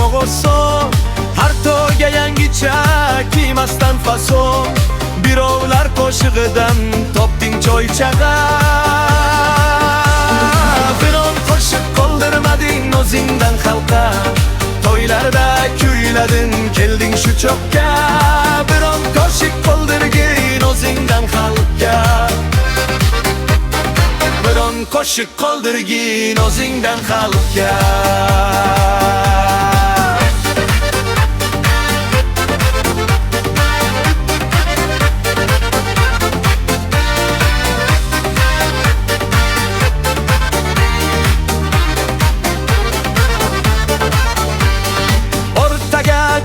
o'g'irson. Har to'yga yangicha kiymasdan fason. Birovlar qo'shig'idan topding choychaqa. Biron qo'shiq qoldirmading o'zingdan xalqqa. To'ylarda kuylading, kelding shu cho'qqa. Biron qo'shiq qoldirgin o'zingdan xalqqa. Biron qo'shiq qoldirgin o'zingdan xalqqa.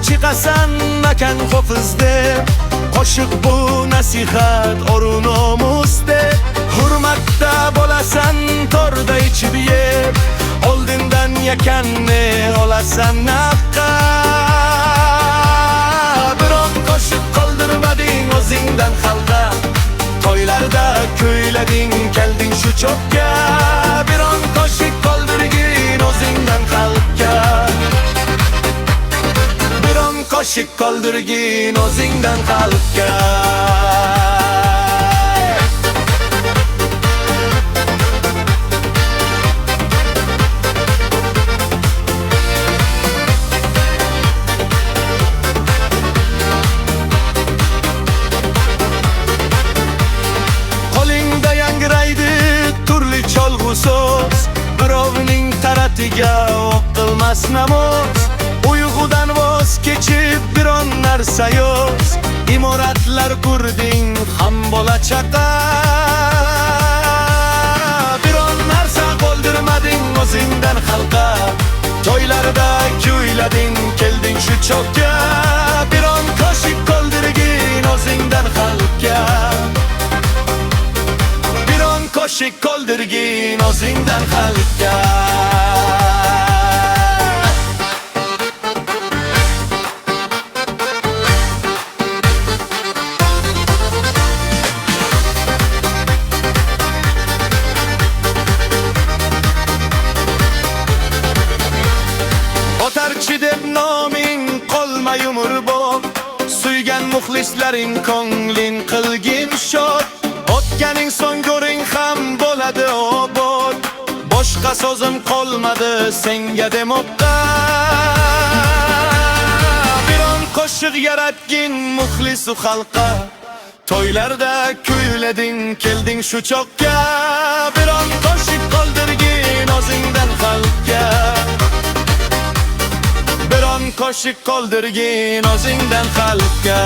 Chiqasan akan hofiz deb, qo'shiq bu nasihat o'ru nomus deb. Hurmatda bo'lasan torda ichib yeb, oldindan yakanni olasan naqqa. Biron qo'shiq qoldirmading o'zingdan xalqqa. To'ylarda kuylading, kelding shu cho'qqa. Biron qo'shiq qoldirgin o'zingdan xalqqa. Qo'shiq qoldirgin o'zingdan xalqqa. Qo'lingda yangraydi turli cholg'u so'z, birovning taratiga o'qilmas namoz. Uyqudan voz kechib biron narsa yo'q, imoratlar qurding ham bola chaqa. Biron narsa qoldirmading o'zingdan xalqqa. To'ylarda kuylading, kelding shu cho'qqa. Biron qo'shiq qoldirgin o'zingdan xalqqa. Biron qo'shiq qoldirgin o'zingdan xalqqa. Otarchi deb noming qolmay umrbod, suygan muxlislaring ko'ngling qilgin shod. O'tganing so'ng ko'ring ham bo'ladi obod, boshqa so'zim qolmadi senga demoqqa. Biron qo'shiq yaratgin muxlisu xalqqa. To'ylarda kuylading, kelding shu cho'qqa. Biron qo'shiq qoldirgin o'zingdan xalqqa. Biron qo'shiq qoldirgin o'zingdan xalqqa.